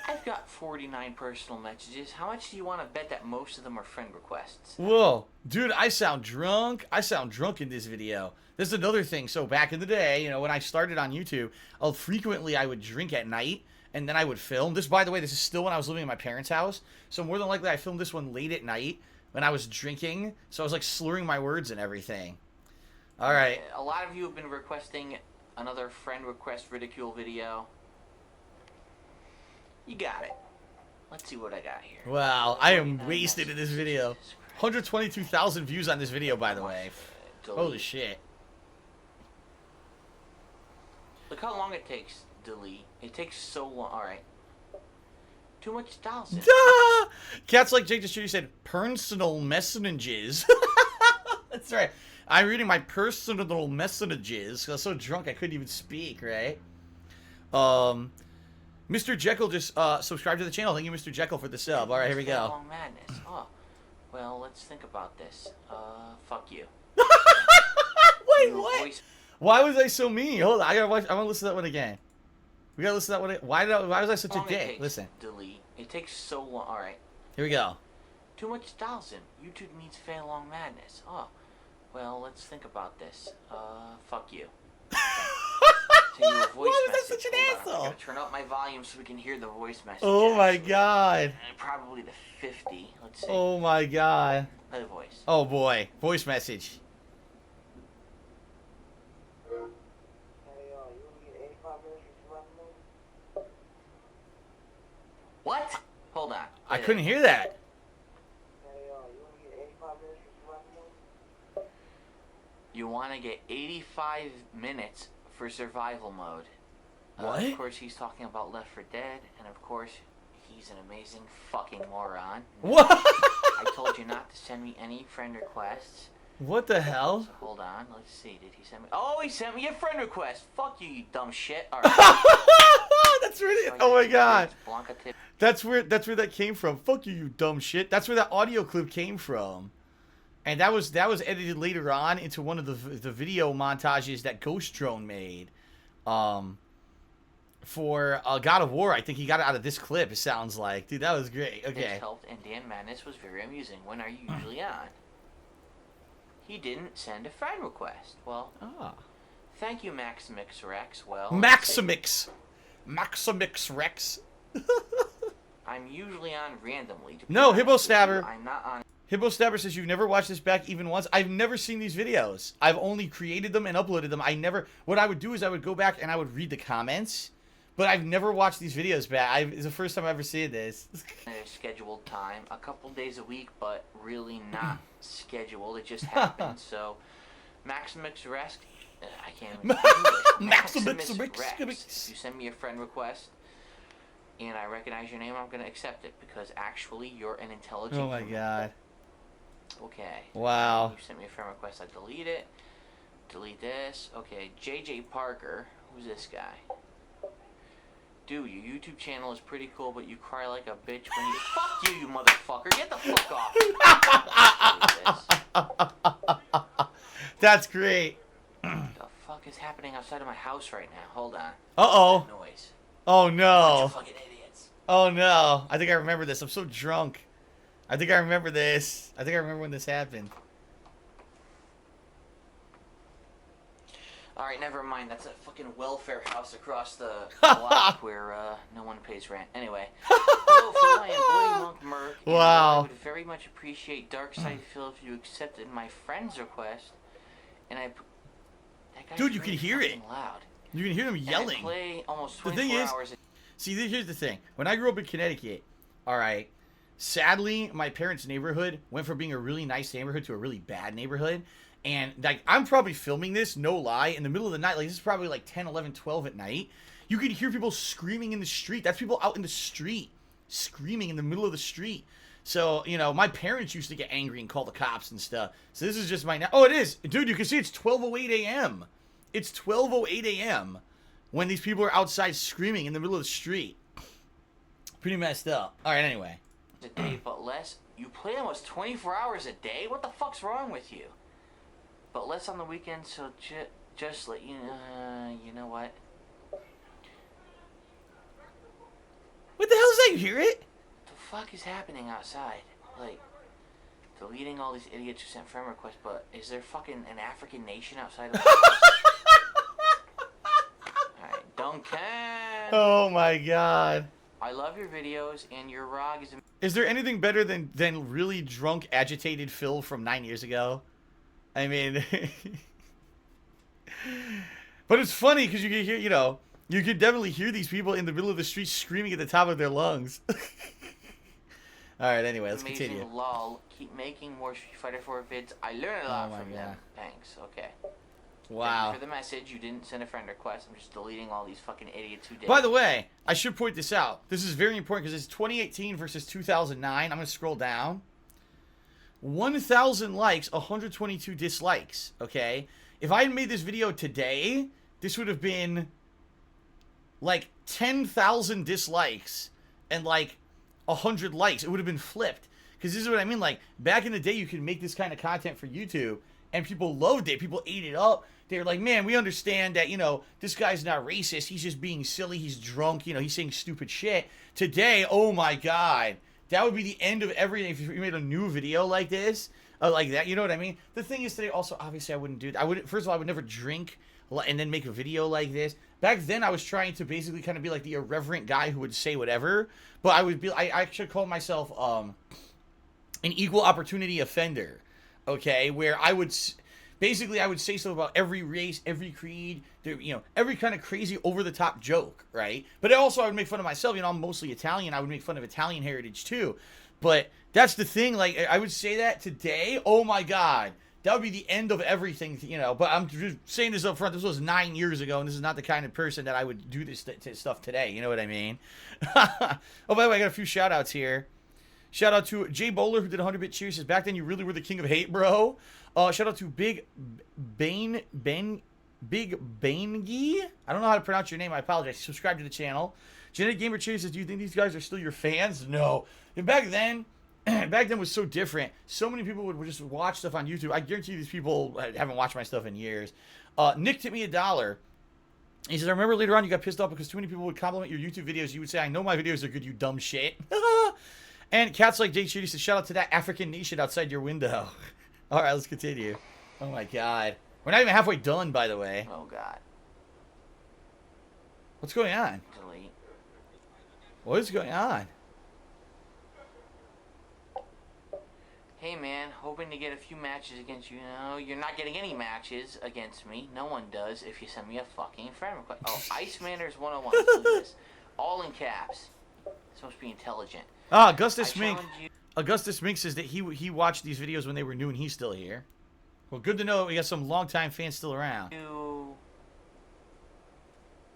I've got 49 personal messages. How much do you want to bet that most of them are friend requests? Whoa. Dude, I sound drunk. I sound drunk in this video. This is another thing. So back in the day, you know, when I started on YouTube, I would drink at night, and then I would film. This, by the way, this is still when I was living in my parents' house. So more than likely, I filmed this one late at night when I was drinking. So I was, like, slurring my words and everything. All right. A lot of you have been requesting another friend request ridicule video. You got it. Let's see what I got here. Wow, I am wasted in this video. 122,000 views on this video, by the way. Holy shit. Look how long it takes, delete. It takes so long. Alright. Too much thousand. Duh! Cats like Jake Judy said, personal messages. That's right. I'm reading my personal messages. I was so drunk I couldn't even speak, right? Mr. Jekyll just subscribed to the channel. Thank you, Mr. Jekyll, for the sub. All right, here we go. Long madness. Oh, well, let's think about this. Fuck you. Wait, Your what? voice- Why was I so mean? Hold on, I gotta watch. I want to listen to that one again. We gotta listen to that one. Why was I such a Long it dick? takes, Listen, delete. It takes so long. All right. here we go. Too much thousand. YouTube needs fair long madness. Oh, well, let's think about this. Fuck you. To your voice Why was I message. such an Hold on, I asshole? gotta turn up my volume so we can hear the voice message. Oh my actually. god. Probably the 50. Let's see. Oh my god. Play the voice. Oh boy, voice message. I couldn't hear that. You want to get 85 minutes for survival mode. What? Of course, he's talking about Left 4 Dead, and of course, he's an amazing fucking moron. What? I told you not to send me any friend requests. What the hell? So hold on, let's see. Did he send me? Oh, he sent me a friend request. Fuck you, you dumb shit. All right. That's really. Oh my god. That's where that came from. Fuck you, you dumb shit. That's where that audio clip came from. And that was edited later on into one of the video montages that Ghost Drone made, for God of War. I think he got it out of this clip. It sounds like, dude, that was great. Okay. This helped, and Dan Madness was very amusing. When are you usually on? He didn't send a friend request. Well, thank you, Maximix Rex. Well, Maximix Rex. I'm usually on randomly. No, Hibbo Stabber. I'm not on. Hibbo Stabber says you've never watched this back even once. I've never seen these videos. I've only created them and uploaded them. What I would do is I would go back and I would read the comments, but I've never watched these videos back. It's the first time I've ever seen this. Scheduled time, a couple days a week, but really not scheduled. It just happened. So, Maximix Rex, I can't even Maximix Rex. If you send me a friend request and I recognize your name, I'm going to accept it because actually you're an intelligent Oh my god. Okay. Wow. You sent me a friend request. I delete it. Delete this. Okay. JJ Parker. Who's this guy? Dude, your YouTube channel is pretty cool, but you cry like a bitch when you... Fuck you, you motherfucker. Get the fuck off. That's great. What the fuck is happening outside of my house right now? Hold on. Uh-oh. That noise. Oh, no. Fucking idiots. Oh, no. I think I remember this. I'm so drunk. I think I remember this. I think I remember when this happened. Alright, never mind. That's a fucking welfare house across the block where no one pays rent. Anyway. Hello, Phil. I am Bloody Monk Merc. Wow. I would very much appreciate Darkside Phil if you accepted my friend's request. And I... That guy's Dude, you really can hear it. fucking loud. You can hear them And I yelling. play almost The 24 thing is, hours a see, here's the thing. When I grew up in Connecticut, all right, sadly, my parents' neighborhood went from being a really nice neighborhood to a really bad neighborhood. And, like, I'm probably filming this, no lie, in the middle of the night. Like, this is probably, like, 10, 11, 12 at night. You could hear people screaming in the street. That's people out in the street screaming in the middle of the street. So, you know, my parents used to get angry and call the cops and stuff. So this is just my... Oh, it is. Dude, you can see it's 12:08 a.m. It's 12:08 a.m. when these people are outside screaming in the middle of the street. Pretty messed up. All right, anyway. day, but less... You play almost 24 hours a day? What the fuck's wrong with you? But less on the weekends, so just let you know... you know what? What the hell is that? You hear it? The fuck is happening outside? Like, deleting all these idiots who sent friend requests, but is there fucking an African nation outside of the house? Alright, Duncan! Oh my god. I love your videos, and your ROG is... Is there anything better than really drunk, agitated Phil from 9 years ago? I mean... But it's funny, because you can hear, you know... You can definitely hear these people in the middle of the street screaming at the top of their lungs. Alright, anyway, let's Amazing, continue. lol. Keep making more Street Fighter 4 vids. I learn a lot Oh my from God. them. Thanks, okay. Wow. Thank you for the message. You didn't send a friend request. I'm just deleting all these fucking idiots who did. By the way, I should point this out. This is very important because it's 2018 versus 2009. I'm going to scroll down. 1,000 likes, 122 dislikes, okay? If I had made this video today, this would have been like 10,000 dislikes and like 100 likes. It would have been flipped. Because this is what I mean. Like, back in the day, you could make this kind of content for YouTube, and people loved it. People ate it up. They were like, man, we understand that, you know, this guy's not racist. He's just being silly. He's drunk. You know, he's saying stupid shit. Today, oh my God. That would be the end of everything if you made a new video like this. Like that, you know what I mean? The thing is today, also, obviously, I wouldn't do that. First of all, I would never drink and then make a video like this. Back then, I was trying to basically kind of be like the irreverent guy who would say whatever. But I actually call myself an equal opportunity offender. Okay? Where I would... basically I would say stuff about every race, every creed, you know, every kind of crazy over-the-top joke, right? But also I would make fun of myself. You know, I'm mostly Italian. I would make fun of Italian heritage too. But that's the thing. Like, I would say that today. Oh my God, that would be the end of everything. You know. But I'm just saying this up front. This was 9 years ago, and this is not the kind of person that I would do this stuff today. You know what I mean? Oh, by the way, I got a few shout-outs here. Shout out to Jay Bowler, who did 100-bit cheers. Says, back then you really were the king of hate, bro. Shout out to Big Bangy. I don't know how to pronounce your name. I apologize. Subscribe to the channel. Genetic Gamer cheers says, do you think these guys are still your fans? No. And back then was so different. So many people would just watch stuff on YouTube. I guarantee you these people haven't watched my stuff in years. Nick tipped me $1. He says, I remember later on you got pissed off because too many people would compliment your YouTube videos. You would say, I know my videos are good, you dumb shit. And Cats Like Jake Shooty says, shout out to that African nation outside your window. All right, let's continue. Oh, my God. We're not even halfway done, by the way. Oh, God. What's going on? Delete. What is going on? Hey, man, hoping to get a few matches against you. No, you're not getting any matches against me. No one does if you send me a fucking friend request. Oh, Ice Manners 101. Let's do this. All in caps. It's supposed to be intelligent. Ah, Augustus Mink. Augustus Mink says that he watched these videos when they were new and he's still here. Well, good to know we got some longtime fans still around.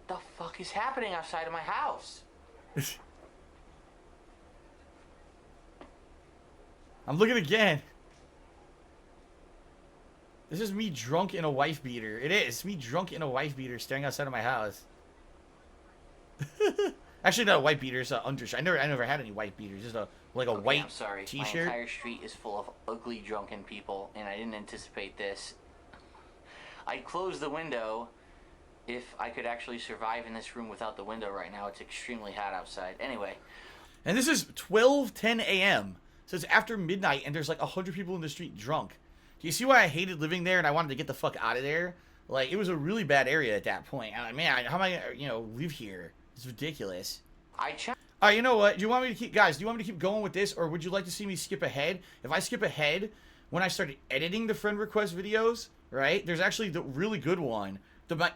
The fuck is happening outside of my house? I'm looking again. This is me drunk in a wife beater. It is me drunk in a wife beater staring outside of my house. Actually, not a white beater. It's an undershirt. I never had any white beaters. Just like a white I'm sorry. T-shirt. My entire street is full of ugly drunken people, and I didn't anticipate this. I'd close the window if I could actually survive in this room without the window right now. It's extremely hot outside. Anyway. And this is 12:10 a.m. So it's after midnight, and there's like 100 people in the street drunk. Do you see why I hated living there and I wanted to get the fuck out of there? Like, it was a really bad area at that point. I'm like, man, how am I gonna, live here? It's ridiculous. All right, you know what? Do you want me to keep, guys? Do you want me to keep going with this, or would you like to see me skip ahead? If I skip ahead, when I started editing the friend request videos, right? There's actually the really good one.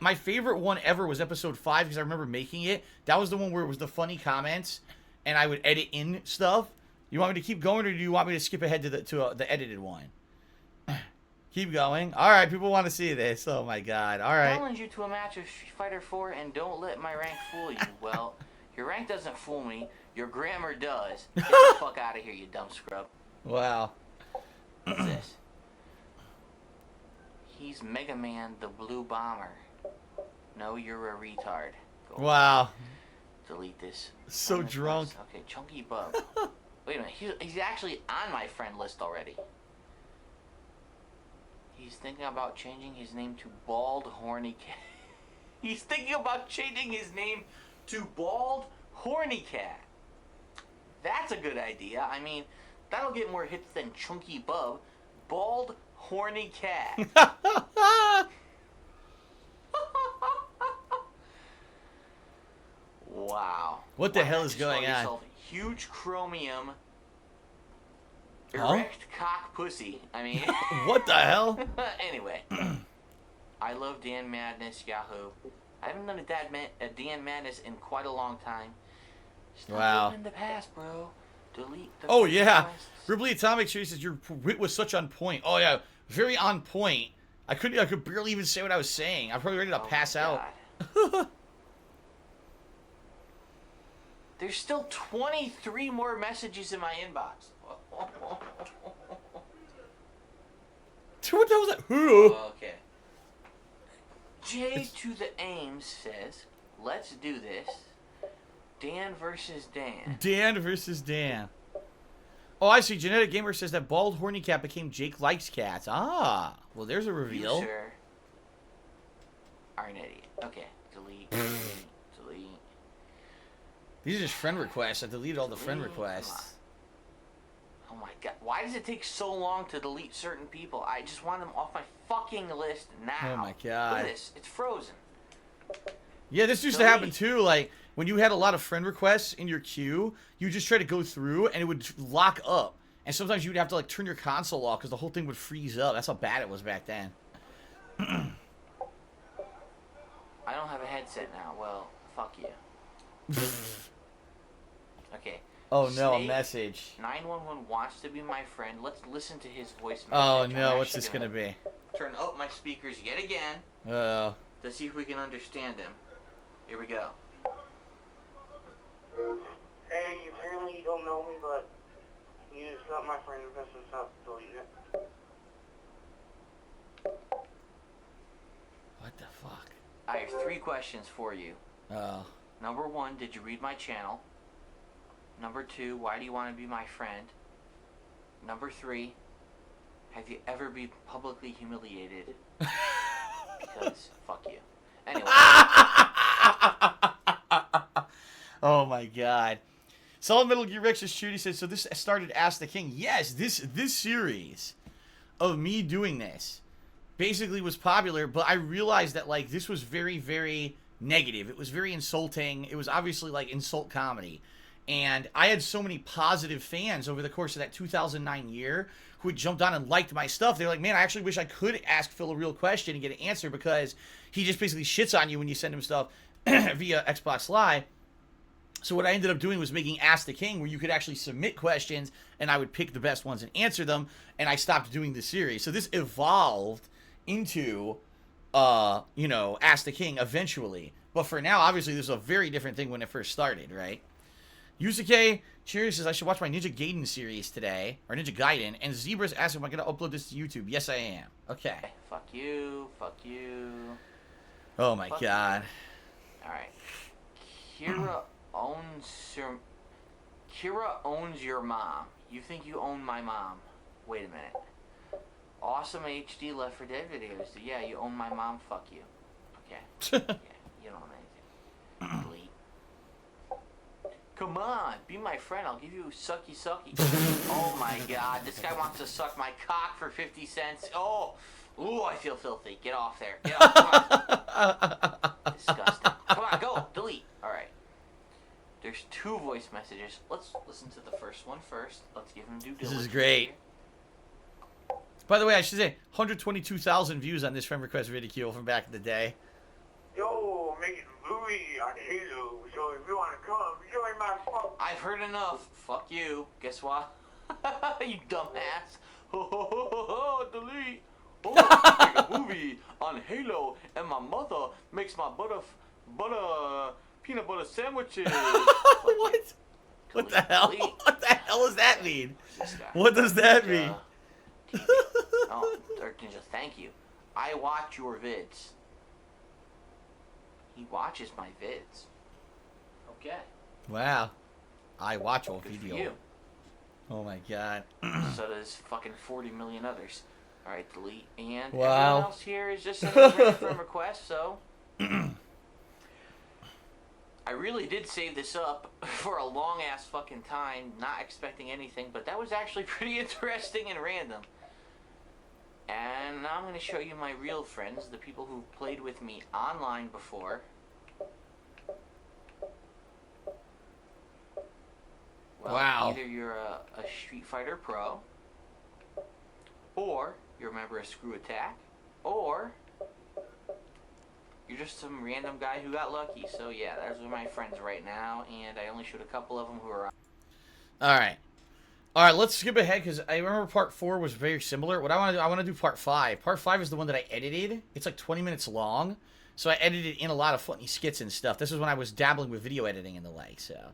My favorite one ever was episode 5 because I remember making it. That was the one where it was the funny comments, and I would edit in stuff. You want me to keep going, or do you want me to skip ahead to the edited one? Keep going. All right, people want to see this. Oh my God. All right. Challenge you to a match of Street Fighter 4 and don't let my rank fool you. Well, your rank doesn't fool me. Your grammar does. Get the fuck out of here, you dumb scrub. Wow. What's this? He's Mega Man the Blue Bomber. No, you're a retard. Go wow. Delete this. So drunk. Okay, Chunky Bub. Wait a minute. He's actually on my friend list already. He's thinking about changing his name to Bald Horny Cat. He's thinking about changing his name to Bald Horny Cat. That's a good idea. I mean, that'll get more hits than Chunky Bub. Bald Horny Cat. Wow. What the hell is going on? Huge chromium. Erect cock pussy. I mean. What the hell? Anyway. I love Dan Madness, Yahoo. I haven't done a Dan Madness in quite a long time. Stop wow. living in the past, bro. Delete the oh, yeah. requests. Ripley Atomic Tree says your wit was such on point. Oh, yeah. Very on point. I could barely even say what I was saying. I'm probably ready to pass out. There's still 23 more messages in my inbox. What the hell was that? Who? Okay. J to the Ames says, let's do this. Dan versus Dan. Dan versus Dan. Oh, I see. Genetic Gamer says that Bald Horny Cat became Jake Likes Cats. Ah. Well, there's a reveal. You, sir, are an idiot. Okay. Delete. Delete. These are just friend requests. I deleted all the friend requests. Oh my God. Why does it take so long to delete certain people? I just want them off my fucking list now. Oh my God. Look at this. It's frozen. Yeah, this used to happen too. Like, when you had a lot of friend requests in your queue, you just try to go through and it would lock up. And sometimes you would have to, like, turn your console off because the whole thing would freeze up. That's how bad it was back then. I don't have a headset now. Well, fuck you. Okay. Oh no, a Snake message. 911 wants to be my friend. Let's listen to his voice message. Oh I'm no, what's actually this gonna be? Turn up my speakers yet again Oh. to see if we can understand him. Here we go. Hey, apparently you don't know me, but you just got my friend and this up, delete it. What the fuck? I have 3 questions for you. Oh. Number 1, did you read my channel? Number 2, why do you want to be my friend? Number 3, have you ever been publicly humiliated? Because fuck you. Anyway. Oh my god. Solid Metal Gear Rex Shooty says, so this started Ask the King. Yes, this series of me doing this basically was popular, but I realized that like this was very, very negative. It was very insulting. It was obviously like insult comedy. And I had so many positive fans over the course of that 2009 year who had jumped on and liked my stuff. They're like, man, I actually wish I could ask Phil a real question and get an answer, because he just basically shits on you when you send him stuff via Xbox Live. So what I ended up doing was making Ask the King, where you could actually submit questions and I would pick the best ones and answer them. And I stopped doing this series. So this evolved into, you know, Ask the King eventually. But for now, obviously, this is a very different thing when it first started, right? Yusuke Cheers says, I should watch my Ninja Gaiden series today, or Ninja Gaiden, and Zebra's asking, am I going to upload this to YouTube? Yes, I am. Okay. Fuck you. Fuck you. Oh my god. Alright. Kira owns your mom. You think you own my mom. Wait a minute. Awesome HD Left 4 Dead videos. Yeah, you own my mom. Fuck you. Okay. Yeah, you don't own anything. Delete. Come on, be my friend. I'll give you sucky sucky. Oh my god, this guy wants to suck my cock for 50 cents. Oh, ooh, I feel filthy. Get off there. Get off. Come on. Disgusting. Come on, go. Delete. All right. There's 2 voice messages. Let's listen to the first one first. Let's give him due diligence. This is great. By the way, I should say, 122,000 views on this friend request Ridicule from back in the day. Yo, I'm making a movie on Halo, so if you want to come, join my phone. I've heard enough. Fuck you. Guess what? You dumbass. Delete. Oh, make a movie on Halo, and my mother makes my peanut butter sandwiches. What? What the hell? Delete. What the hell does that mean? This guy. What does that mean? Oh, Dark Ninja, thank you. I watch your vids. He watches my vids. Okay. Wow. I watch all Good for video. you. Oh my god. So does fucking 40 million others. Alright, delete. And Wow. everyone else here is just sending a friend request, so. I really did save this up for a long ass fucking time, not expecting anything, but that was actually pretty interesting and random. And now I'm going to show you my real friends, the people who played with me online before. Well, Wow. Either you're a Street Fighter Pro, or you're a member of Screw Attack, or you're just some random guy who got lucky. So yeah, those are my friends right now, and I only showed a couple of them who are. Alright. Alright, let's skip ahead, because I remember part 4 was very similar. What I want to do, I want to do part 5. Part 5 is the one that I edited. It's like 20 minutes long. So I edited in a lot of funny skits and stuff. This is when I was dabbling with video editing and the like, so.